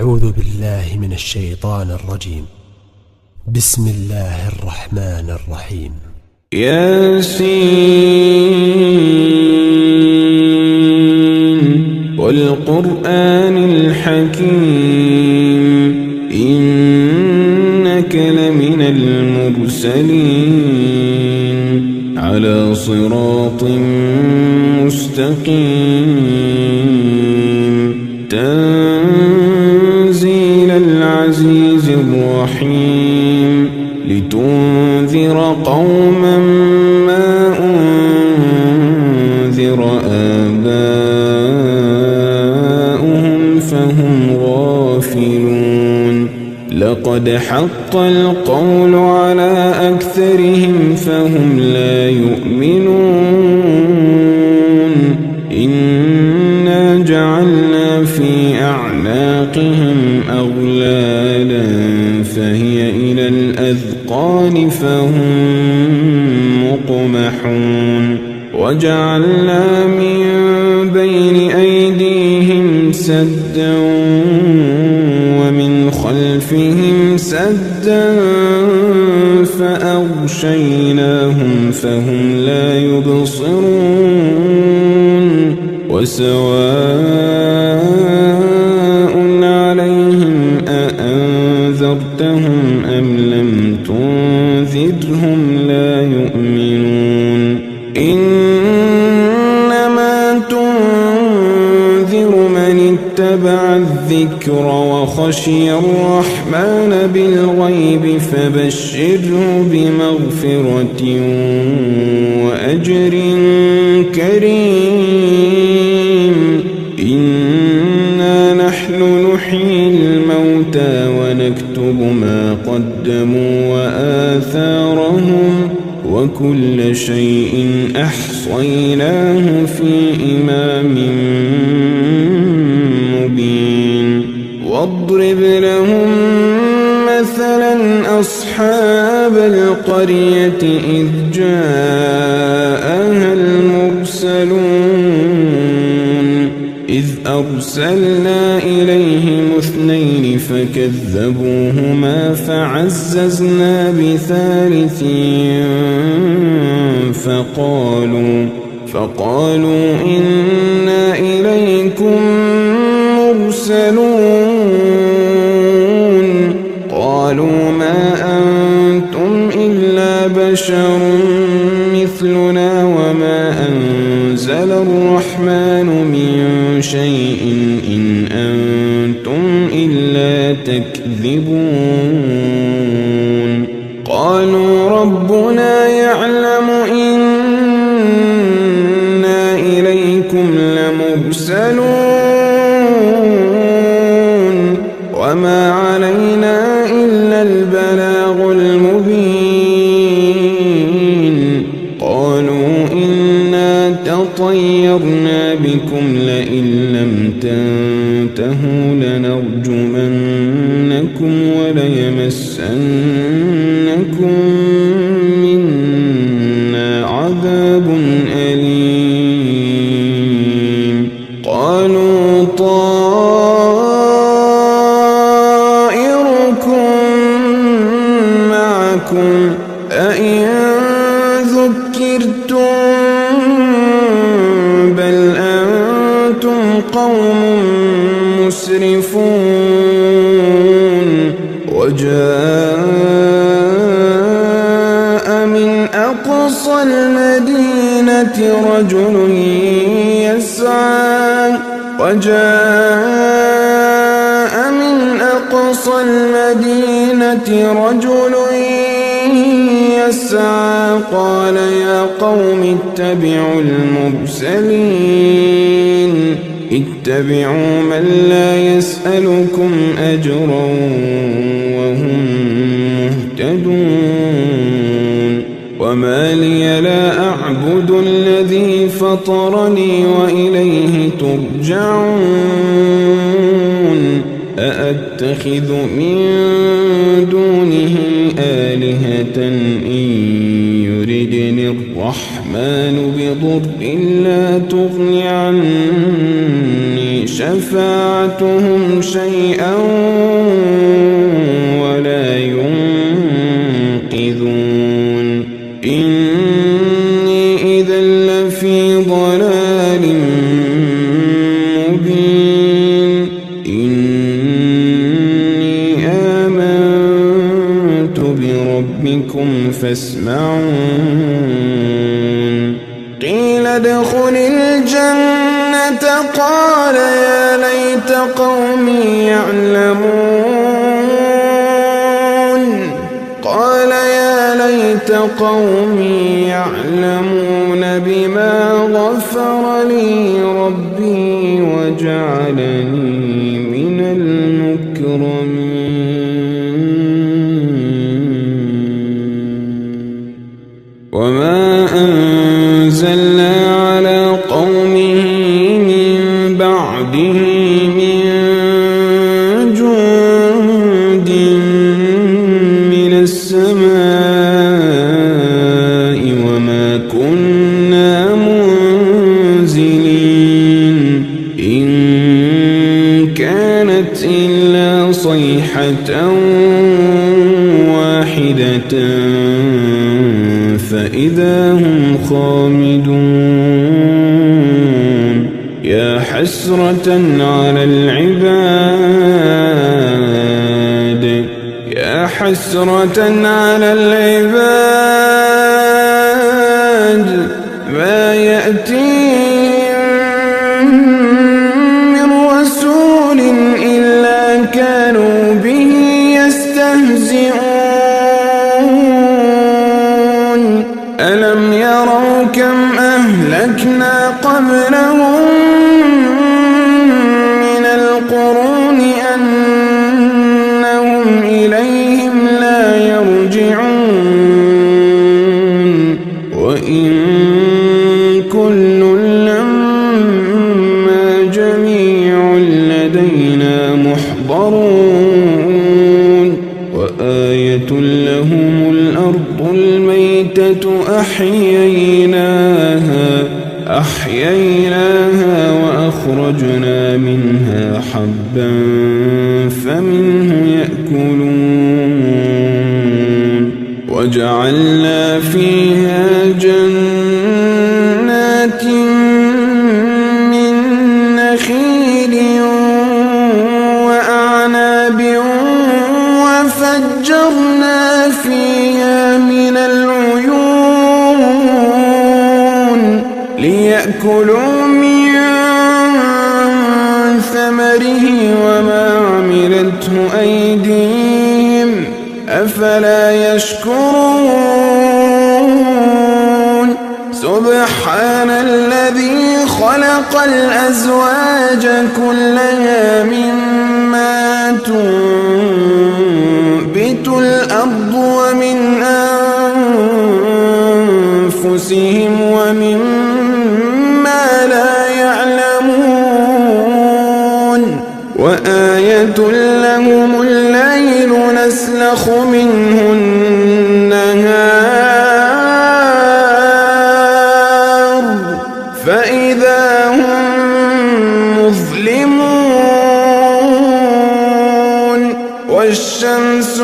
أعوذ بالله من الشيطان الرجيم. بسم الله الرحمن الرحيم. ياسين والقرآن الحكيم إنك لمن المرسلين على صراط مستقيم تنزيل العزيز الرحيم لتنذر قوما ما أنذر آباؤهم فهم غافلون لقد حق القول على أكثرهم فهم لا يؤمنون إنا جعلنا في أعناقهم أغلالا فهي إلى الأذقان فهم مقمحون وجعلنا من بين أيديهم سدا ومن خلفهم سدا فأغشيناهم فهم لا يبصرون وسواء عليهم أأنذرتهم أم لم تنذرهم لا يؤمنون إنما تنذر من اتبع الذكر وخشي الرحمن بالغيب فبشره بمغفرة وأجر كريم إنا نحن نحيي الموتى ونكتب ما قدموا وآثارهم وكل شيء أحصيناه في إمام مبين واضرب لهم مثلا أصحاب القرية إذ جاءها المرسلون إذ أرسلنا إليهم 2 فكذبوهما فعززنا بثالث فقالوا إنا إليكم مرسلون قالوا ما أنتم إلا بشر مثلنا وما أنزل الرحمن من شيء إن أنتم إلا تكذبون قالوا ربنا يعلم إنا إليكم لمرسلون وما علينا إلا البلاغ المبين قالوا إنا تطيرنا بكم لئن لم تنتهوا لنرجمنكم وليمسنكم منا عذاب أليم قالوا طائركم معكم أئن ذكرتم بل أنتم قوم مسرفون وجاء من أقصى المدينة رجل يسعى قال يا قوم اتبعوا المرسلين اتبعوا من لا يسألكم أجرا وهم مهتدون وما لي لا أعبد الذي فطرني وإليه ترجعون أأتخذ من دونه آلهة إن يردني الرحمن بضر لا تغن عني شفاعتهم شيئا ولا ينقذون إني إذا لفي ضلال مبين إني آمنت بربكم فاسمعون قيل ادخل الجنة قال يا ليت قومي يعلمون بما غفر لي ربي وجعلني من المكرمين وما أنزلنا على قومه من بعده من جند من السماء وما كنا منزلين إن كانت إلا صيحة واحدة فإذا هم خامدون يا حسرة على العباد ما يأتيهم من رسول إلا كانوا به يستهزئون ألم يروا كم أهلكنا قبلهم من القرون أنهم إليهم لا يرجعون وإن كل لما جميع لدينا محضرون وآية لهم الأرض الميتة أحييناها وأخرجنا منها حبا فمنه يأكلون وجعلنا فيها جنات من نخيل وأعناب وفجرنا فيها من العيون ليأكلوا من ثمره وما عملته أيديهم أفلا يشكرون سبحان الذي خلق الأزواج كلها مما تنبت الأرض ومن أنفسهم ومما لا يعلمون وآية لهم الليل نسلخ منه النهار فإذا هم مظلمون والشمس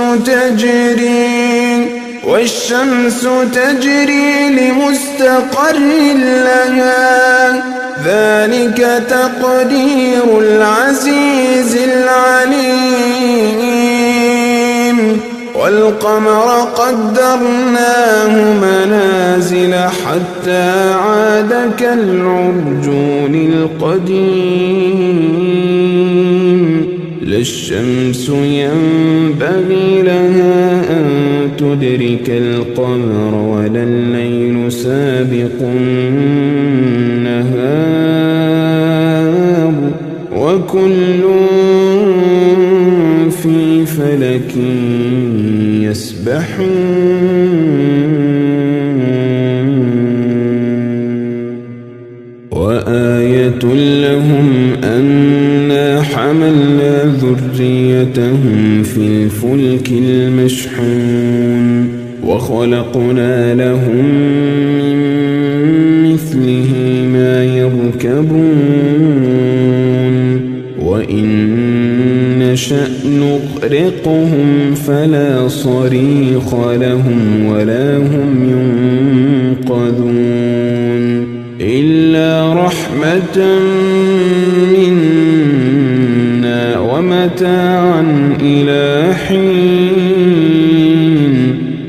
تجري لمستقر لها ذلك تقدير العزيز العليم والقمر قدرناه منازل حتى عاد كالعرجون القديم لا الشمس ينبغي لها أن تدرك القمر ولا الليل سابق النهار وكل في فلك يسبحون وآية لهم أنا حملنا ذريتهم في الفلك المشحون وخلقنا لهم من مثله ما يركبون نشأ نغرقهم فلا صريخ لهم ولا هم ينقذون إلا رحمة منا ومتاعا إلى حين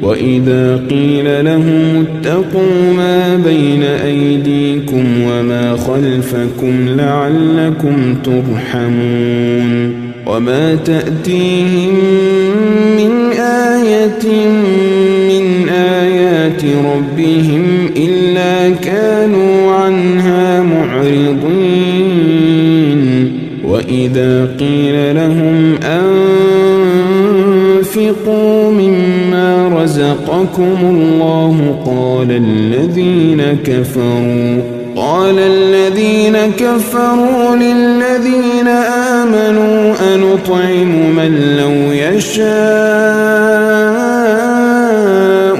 وإذا قيل لهم اتقوا ما بين أيديكم وما خلفكم لعلكم ترحمون وما تأتيهم من آية من آيات ربهم إلا كانوا عنها معرضين وإذا قيل لهم أنفقوا مما رزقكم الله قال الذين كفروا للذين آمنوا أنطعم من لو يشاء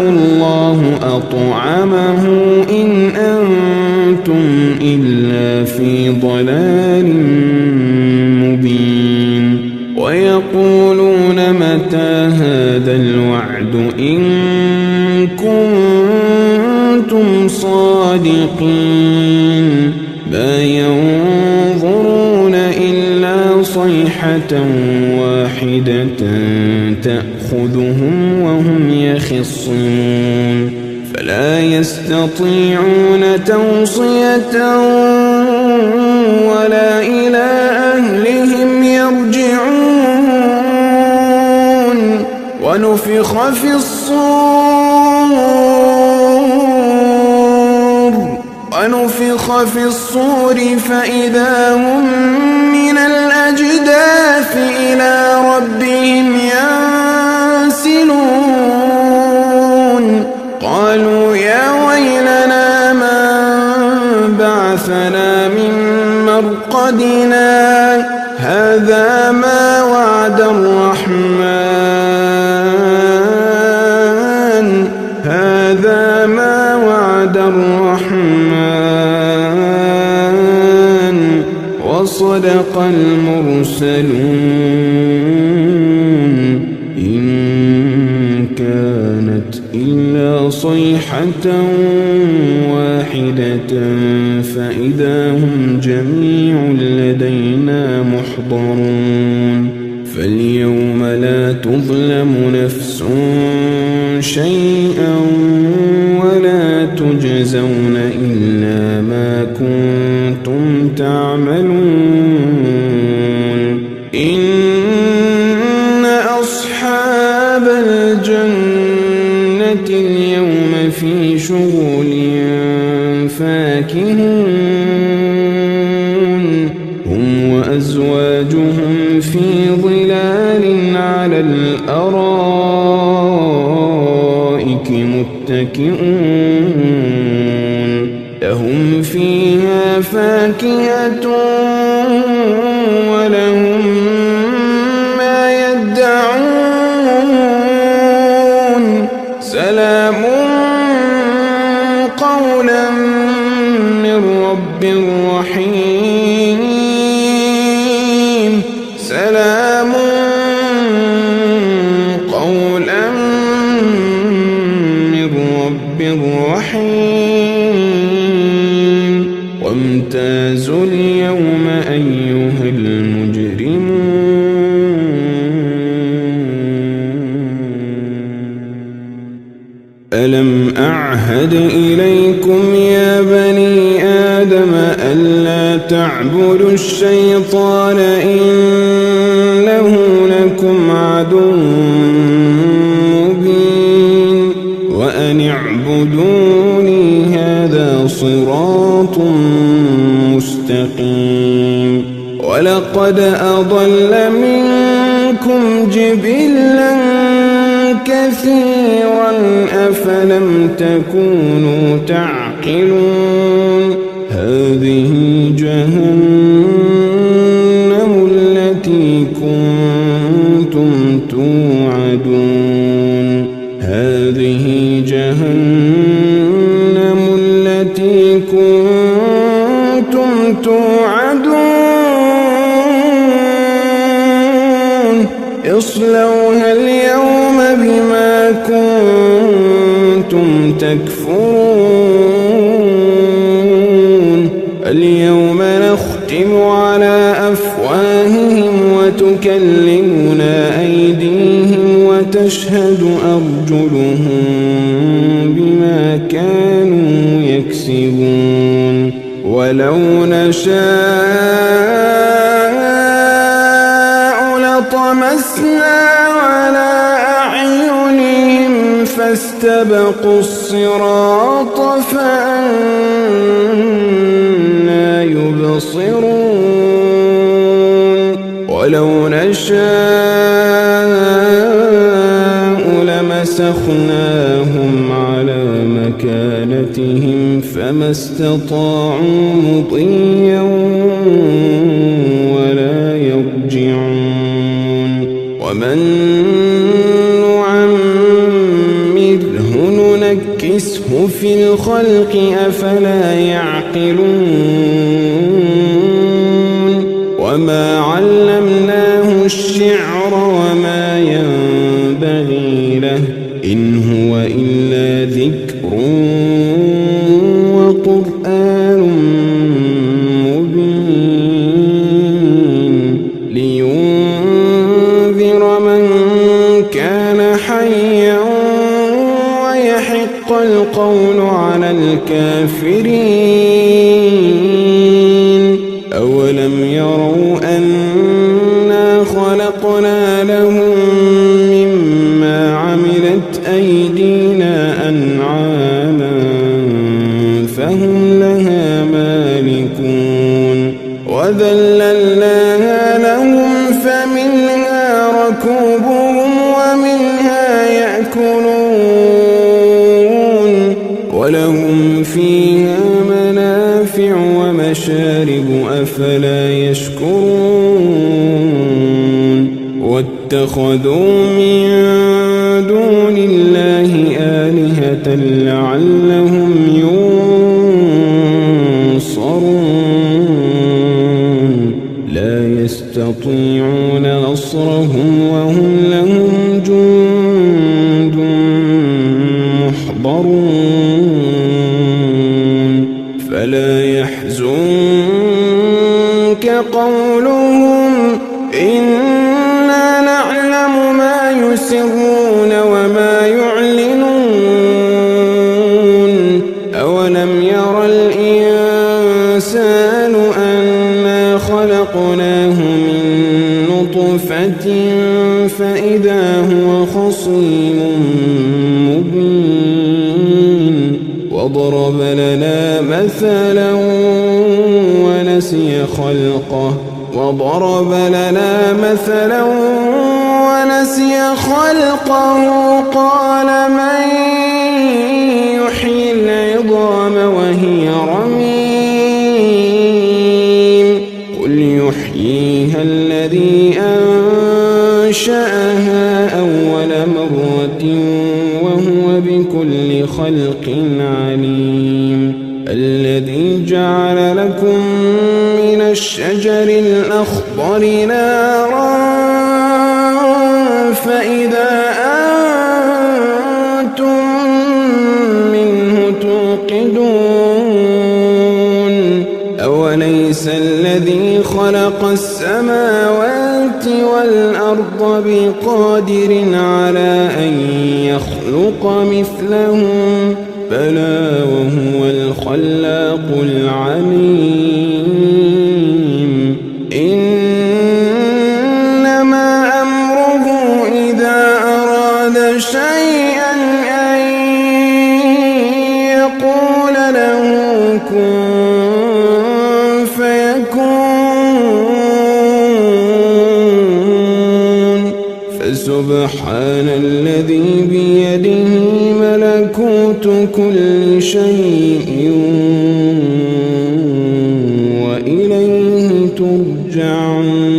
الله أطعمه إن أنتم إلا في ضلال مبين ويقولون متى هذا الوعد إن كنتم صادقين ما ينظرون إلا صيحة واحدة تأخذهم وهم يخصمون فلا يستطيعون توصية ولا إلى أهلهم يرجعون ونفخ في الصور فإذا هم من الأجداث إلى ربهم ينسلون قالوا يا ويلنا من بعثنا من مرقدنا هذا ما وعد الرحمن وصدق المرسلون إن كانت إلا صيحة واحدة فإذا هم جميع لدينا محضرون فاليوم لا تظلم نفس شيئا ولا تجزون إلا ما كنتم تعملون إن أصحاب الجنة اليوم في شغل فاكهون هم وأزواجهم في ظلال على الأرائك متكئون لهم فيها فاكهة ولهم ما يدعون سلام قولا من رب رحيم سلام قولا من رب رحيم وامتازوا اليوم أيها المجرمون ألم أعهد إليكم يا بني آدم ألا تعبدوا الشيطان إنه لكم عدو مبين وأن اعبدوني هذا صراط مستقيم ولقد أضل منكم جبلا كثيرا أفلم تكونوا تعقلون هذه جهنم التي كنتم توعدون هذه جهنم التي كنتم توعدون اصلوها اليوم بما كنتم تكفرون اليوم نختم على أفواههم وتكلمنا أيديهم وتشهد أرجلهم بما كانوا يكسبون ولو نشاء لطمسنا على أعينهم فاستبقوا الصراط فأنى يبصرون ولو نشاء لمسخناهم على مكانتهم فما استطاعوا مضيا ولا يرجعون ومن نعمره ننكسه في الخلق أفلا يعقلون وما علمناه الشعر وما ينبغي له إن هو إلا ذكر وقرآن مبين لينذر من كان حيا ويحق القول على الكافرين أولم يروا أنا خلقنا لهم مما عملت أيدينا أنعاما فهم لها مالكون وذللناها لهم فمنها ركوبهم ومنها يأكلون ولهم فيها منافع ومشارب أفلا يشكرون واتخذوا من دون الله آلهة لعلهم ينصرون لا يستطيعون نصرهم وهم لهم جند محضرون فلا يحزنك قولهم إنا نعلم ما يسرون وما يعلنون أولم ير الإنسان أنا خلقناه من نطفة فإذا هو خصيم مبين وضرب لنا مثلا ونسي خلقه قال من يحيي العظام وهي رميم قل يحييها الذي أنشأها أول مرة وهو بكل خلق عليم الذي جعل لكم من الشجر الأخضر نارا فإذا أنتم منه توقدون أوليس الذي خلق السماوات والأرض بقادر على أن يخلق مثلهم بلى وهو الخلاق العليم إنما أمره إذا أراد شيئا أن يقول له كن فيكون فسبحان الذي بيده ملكوت كل شيء وإليه ترجعون